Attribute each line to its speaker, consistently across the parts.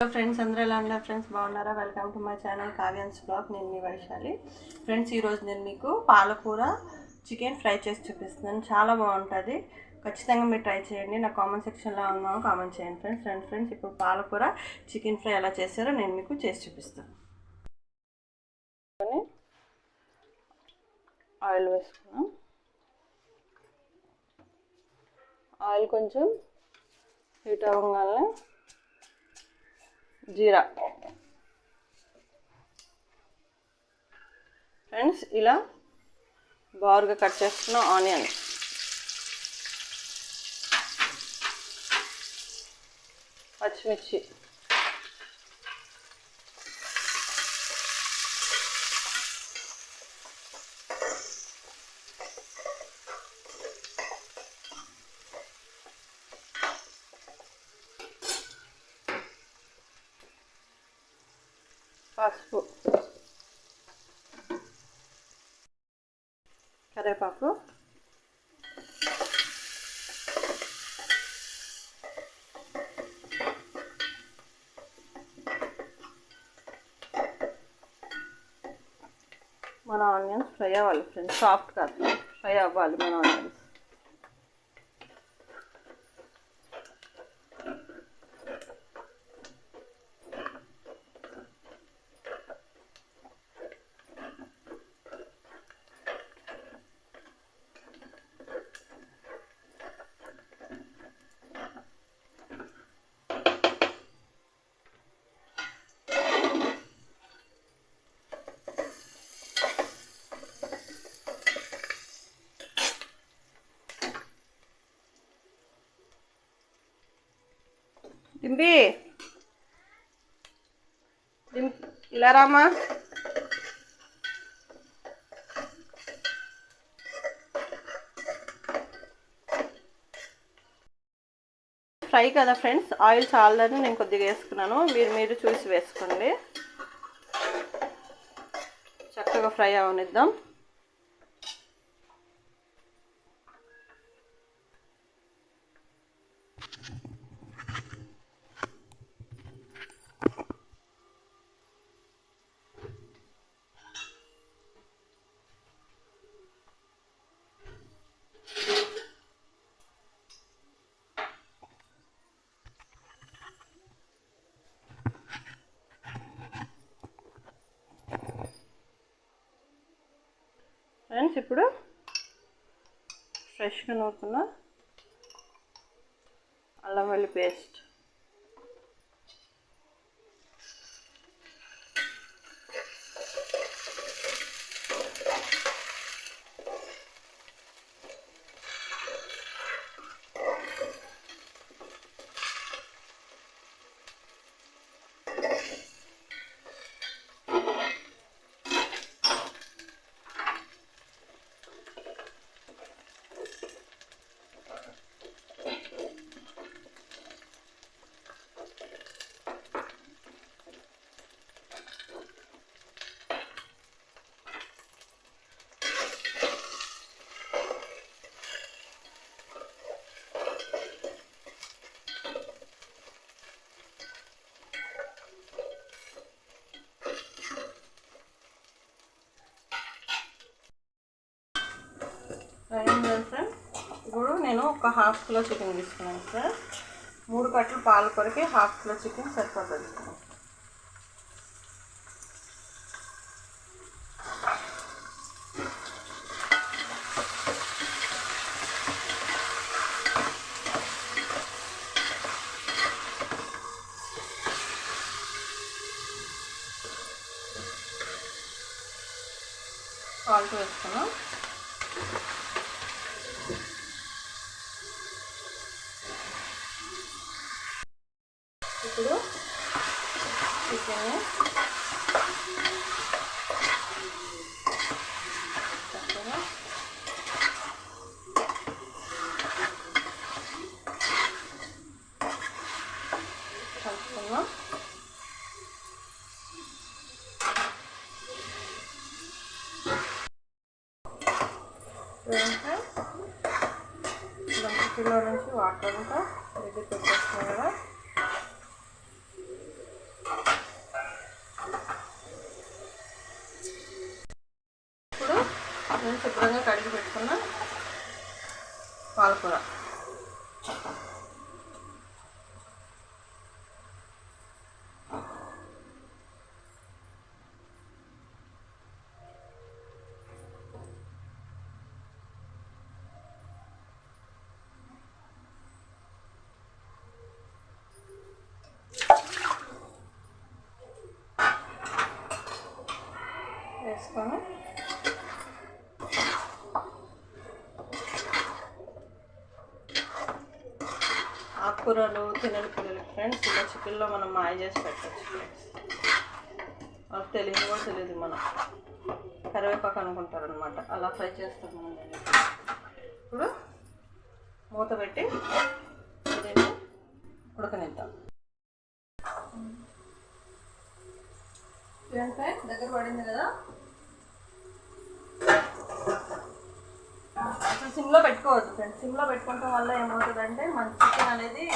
Speaker 1: Hello friends, అందరూ ఎలా ఉన్నారు ఫ్రెండ్స్? బాగున్నారా? Welcome to my channel Kavyans blog. నేను మీ వైశాలి. ఫ్రెండ్స్, ఈరోజు నేను మీకు పాలకూర చికెన్ ఫ్రై చేసి చూపిస్తున్నాను. చాలా బాగుంటుంది. ఖచ్చితంగా మీరు ట్రై చేయండి. నా కామెంట్ సెక్షన్లో ఉన్నాను, కామెంట్ చేయండి ఫ్రెండ్స్. ఇప్పుడు పాలకూర చికెన్ ఫ్రై ఎలా చేశారో నేను మీకు చేసి చూపిస్తాను. ఆయిల్ వేసుకున్నాం. ఆయిల్ కొంచెం హీట్ అవ్వగానే జీరా. ఫ్రెండ్స్, ఇలా బారుగా కట్ చేసుకున్న ఆనియన్, పచ్చిమిర్చి, పసుపు, కరివేపాకు, మన ఆనియన్స్ ఫ్రై అవ్వాలి ఫ్రెండ్స్. సాఫ్ట్ కాదు, ఫ్రై అవ్వాలి మన ఆనియన్స్. దింపి ఇలా రామా. ఫ్రై కదా ఫ్రెండ్స్, ఆయిల్ చాలని నేను కొద్దిగా వేసుకున్నాను. మీరు చూసి వేసుకోండి. చక్కగా ఫ్రై అవనిద్దాం. ఫ్రెండ్స్, ఇప్పుడు ఫ్రెష్గా నూరుకున్న అల్లం వెల్లుల్లి పేస్ట్, ఇప్పుడు నేను ఒక ½ కిలో చికెన్ తీసుకున్నాను సార్. 3 కట్టలు పాలకూరకి ½ కిలో చికెన్ సరిపోతుంది. సాల్ట్ వేసుకున్నాం. ఇప్పుడు చికెన్ చక్కగా కలుపుకుందాం. దాని 1 కిలో నుంచి వాటర్ అంతా రెడీ పెట్టేస్తున్నాం కదా. ఇప్పుడు 1 కిలో చికెన్ 1 కిలో నుంచి వాటర్ అంతా రెడీ పెట్టేసుకున్నాం. ఇప్పుడు 1 కిలో నుంచి వాటర్ అంతా రెడీ పెట్టేసుకున్నాం. ఇప్పుడు 1 కిలో నుంచి వాటర్ అంతా రెడీ పెట్టేసుకున్నాం. ఇప్పుడు 1 కిలో నుంచి వాటర్ అంతా రెడీ పెట్టేసుకున్నాం. పాలకూర. వేసుకొని ఆకుకూరలు తినని పిల్లలు ఫ్రెండ్స్ ఇలా చికెన్లో మనం మాయ చేసి పెట్టచ్చు ఫ్రెండ్స్. వాళ్ళకి తెలియదు కూడా తెలియదు, మనం కరివేపాకు అనుకుంటారు అనమాట. అలా ఫ్రై చేస్తాం మనం. ఇప్పుడు మూత పెట్టి దీన్ని ఉడకనిద్దాం. దగ్గర పడింది కదా, అసలు సిమ్లో పెట్టుకోవద్దు ఫ్రెండ్స్. సిమ్లో పెట్టుకోవడం వల్ల ఏమవుతుందంటే మన చికెన్ అనేది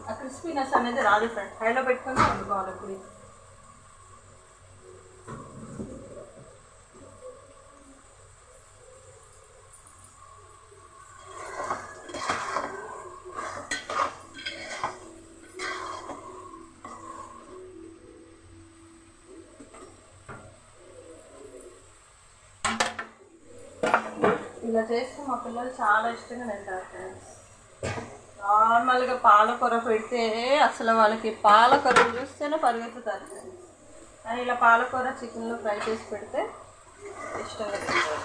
Speaker 1: ఆ క్రిస్పీనెస్ అనేది రాదు ఫ్రెండ్స్. హైలో పెట్టుకొని వండుకోవాలి. ఇప్పుడు ఇలా చేస్తే మా పిల్లలు చాలా ఇష్టంగా తింటారు ఫ్రెండ్స్. నార్మల్గా పాలకూర పెడితే అసలు వాళ్ళకి పాలకూర చూస్తేనే పరిగెత్తుతారు ఫ్రెండ్స్. కానీ ఇలా పాలకూర చికెన్లో ఫ్రై చేసి పెడితే ఇష్టంగా తింటారు.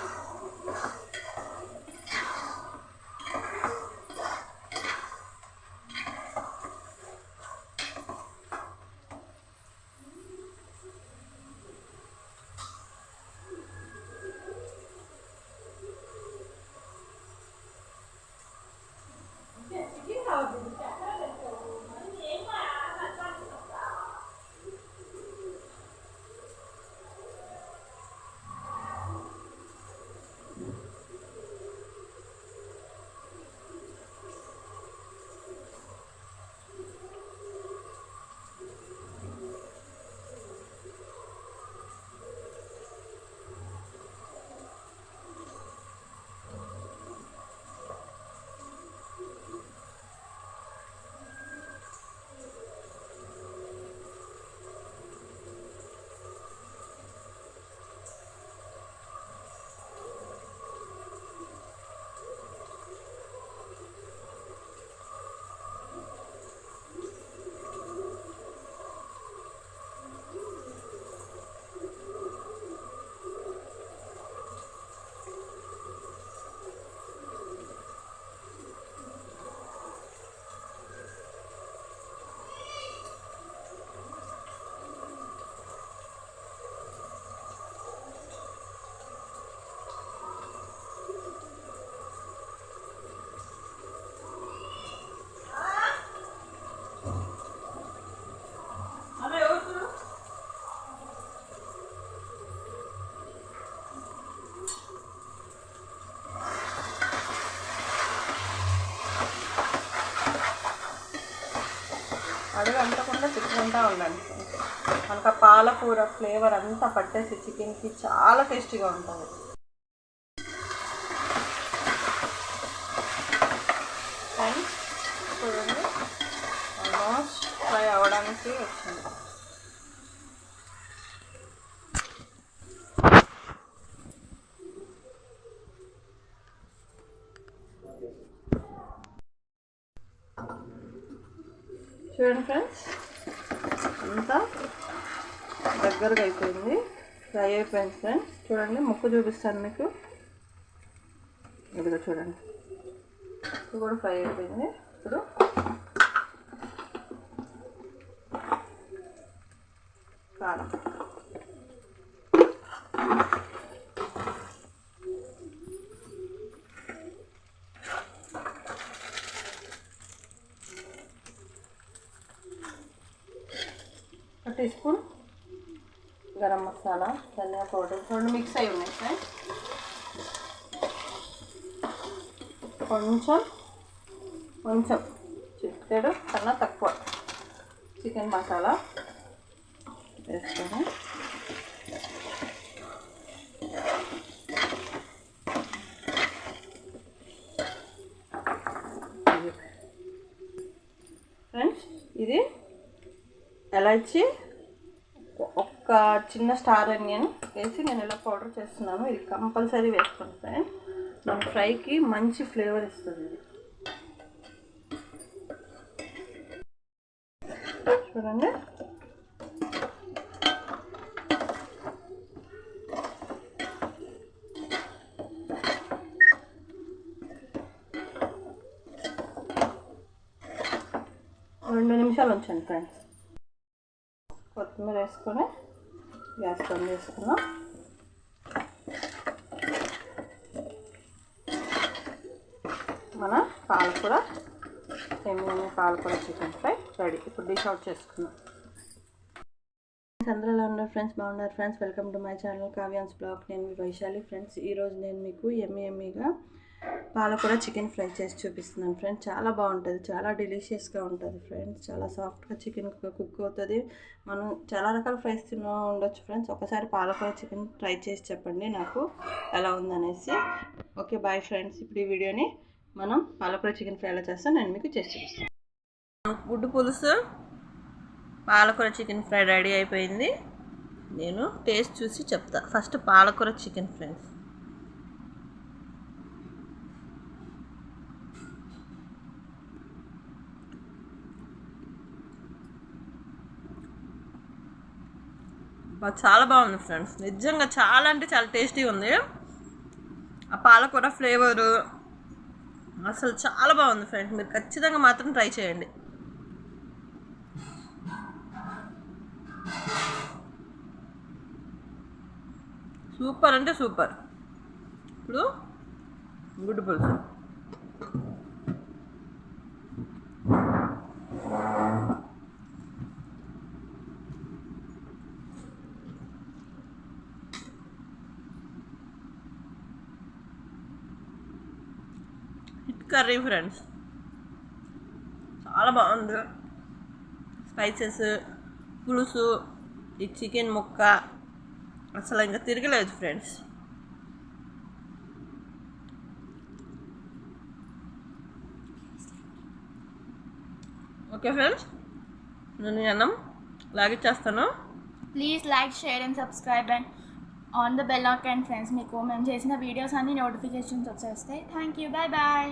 Speaker 1: అడుగు అంటకుండా తిప్పుకుంటూ ఉండండి. మనకు ఆ పాలకూర ఫ్లేవర్ అంతా పట్టేసి చికెన్కి చాలా టేస్టీగా ఉంటుంది. చూడండి ఆల్మోస్ట్ ఫ్రై అవ్వడానికి వచ్చింది. చూడండి ఫ్రెండ్స్, అంతా దగ్గరగా అయిపోయింది, ఫ్రై అయిపోయింది ఫ్రెండ్స్. చూడండి ముక్క చూపిస్తాను మీకు. ఇదిగో చూడండి, ఇది కూడా ఫ్రై అయిపోయింది. ఇప్పుడు కారం, ఒక టీ స్పూన్ గరం మసాలా, ధనియా పౌడర్ రెండు మిక్స్ అయి ఉన్నాయి ఫ్రెండ్స్. కొంచెం చిటికెడు కన్నా తక్కువ చికెన్ మసాలా వేసుకొని ఎలాచి, ఒక్క చిన్న స్టార్ ఆనియన్ వేసి నేను ఇలా పౌడర్ చేస్తున్నాను. ఇది కంపల్సరీ వేసుకోండి ఫ్రెండ్స్, మన ఫ్రైకి మంచి ఫ్లేవర్ ఇస్తుంది ఇది. చూడండి, రెండు నిమిషాలు ఉంచండి ఫ్రెండ్స్. కొత్తిమీర వేసుకొని గ్యాస్ బంద్ చేసుకున్నాం. మన పాలకూర చికెన్ ఫ్రై రెడీ. ఇప్పుడు డిష్ అవుట్ చేసుకున్నాం. అందరూ ఎలా ఉన్నారు ఫ్రెండ్స్? బాగున్నారు friends. Welcome to my channel Kavyans blog. నేను మీ వైశాలి ఫ్రెండ్స్. ఈరోజు నేను మీకు ఎమ్మీగా పాలకూర చికెన్ ఫ్రై చేసి చూపిస్తున్నాను ఫ్రెండ్స్. చాలా బాగుంటుంది, చాలా డెలిషియస్గా ఉంటుంది ఫ్రెండ్స్. చాలా సాఫ్ట్గా చికెన్ కుక్ అవుతుంది. మనం చాలా రకాల ఫ్రైస్ ఉండొచ్చు ఫ్రెండ్స్. ఒకసారి పాలకూర చికెన్ ట్రై చేసి చెప్పండి నాకు ఎలా ఉందనేసి. Okay bye friends. ఇప్పుడు ఈ వీడియోని మనం పాలకూర చికెన్ ఫ్రై ఎలా చేస్తాం నేను మీకు చేసి చూపిస్తాను. గుడ్డు పులుసు పాలకూర చికెన్ ఫ్రై రెడీ అయిపోయింది. నేను టేస్ట్ చూసి చెప్తా. ఫస్ట్ పాలకూర చికెన్ ఫ్రెండ్స్. చాలా బాగుంది ఫ్రెండ్స్, నిజంగా చాలా అంటే చాలా టేస్టీగా ఉంది. ఆ పాలకూర ఫ్లేవరు అసలు చాలా బాగుంది ఫ్రెండ్స్. మీరు ఖచ్చితంగా మాత్రం ట్రై చేయండి. సూపర్ అంటే సూపర్. ఇప్పుడు గుడ్డు పులుసు. కర్రీ ఫ్రెండ్స్ చాలా బాగుంది. స్పైసెస్, పులుసు, ఈ చికెన్ ముక్క అసలు ఇంకా తిరగలేదు ఫ్రెండ్స్. ఓకే ఫ్రెండ్స్, నేను అన్నం లాగిచ్చేస్తాను.
Speaker 2: Please like, share and subscribe and on the bell icon friends. మీకు మేము చేసిన వీడియోస్ అన్ని నోటిఫికేషన్స్ వచ్చేస్తాయి. Thank you, bye bye.